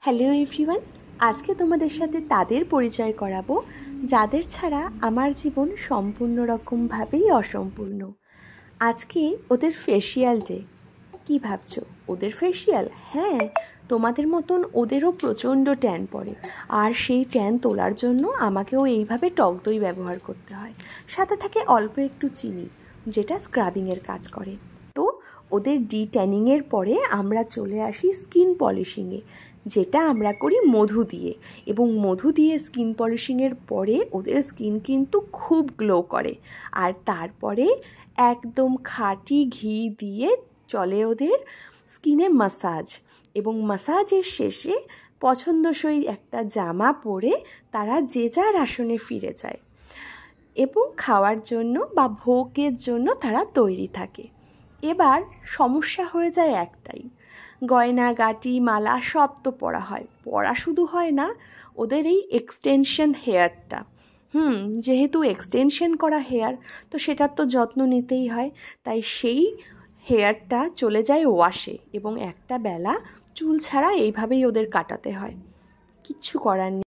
Hello everyone, আজকে তোমাদের সাথে তাদের পরিচয় করাবো যাদের ছাড়া আমার জীবন সম্পূর্ণ রকমভাবেই অসম্পূর্ণ। আজকে ওদের ফেসিয়াল ডে। কি ভাবছো, ওদের ফেসিয়াল? হ্যাঁ, তোমাদের মতন ওদেরও প্রচণ্ড ট্যান পড়ে, আর সেই ট্যান তোলার জন্য আমাকেও এইভাবে টক দই ব্যবহার করতে হয়। সাথে থাকে অল্প একটু চিনি, যেটা স্ক্রাবিংয়ের কাজ করে। তো ওদের ট্যানিংয়ের পরে আমরা চলে আসি স্কিন পলিশিংয়ে, যেটা আমরা করি মধু দিয়ে। এবং মধু দিয়ে স্কিন পলিশিংয়ের পরে ওদের স্কিন কিন্তু খুব গ্লো করে। আর তারপরে একদম খাঁটি ঘি দিয়ে চলে ওদের স্কিনে মাসাজ, এবং মাসাজের শেষে পছন্দসই একটা জামা পরে তারা যে যার আসনে ফিরে যায় এবং খাওয়ার জন্য বা ভোগের জন্য তারা তৈরি থাকে। এবার সমস্যা হয়ে যায় একটাই, গয়না গাটি মালা সব তো পরা হয়, পরা শুধু হয় না, ওদের এই এক্সটেনশন হেয়ারটা, যেহেতু এক্সটেনশন করা হেয়ার, তো সেটার তো যত্ন নিতেই হয়। তাই সেই হেয়ারটা চলে যায় ওয়াশে, এবং একটা বেলা চুল ছাড়া এইভাবেই ওদের কাটাতে হয়। কিচ্ছু করার নেই।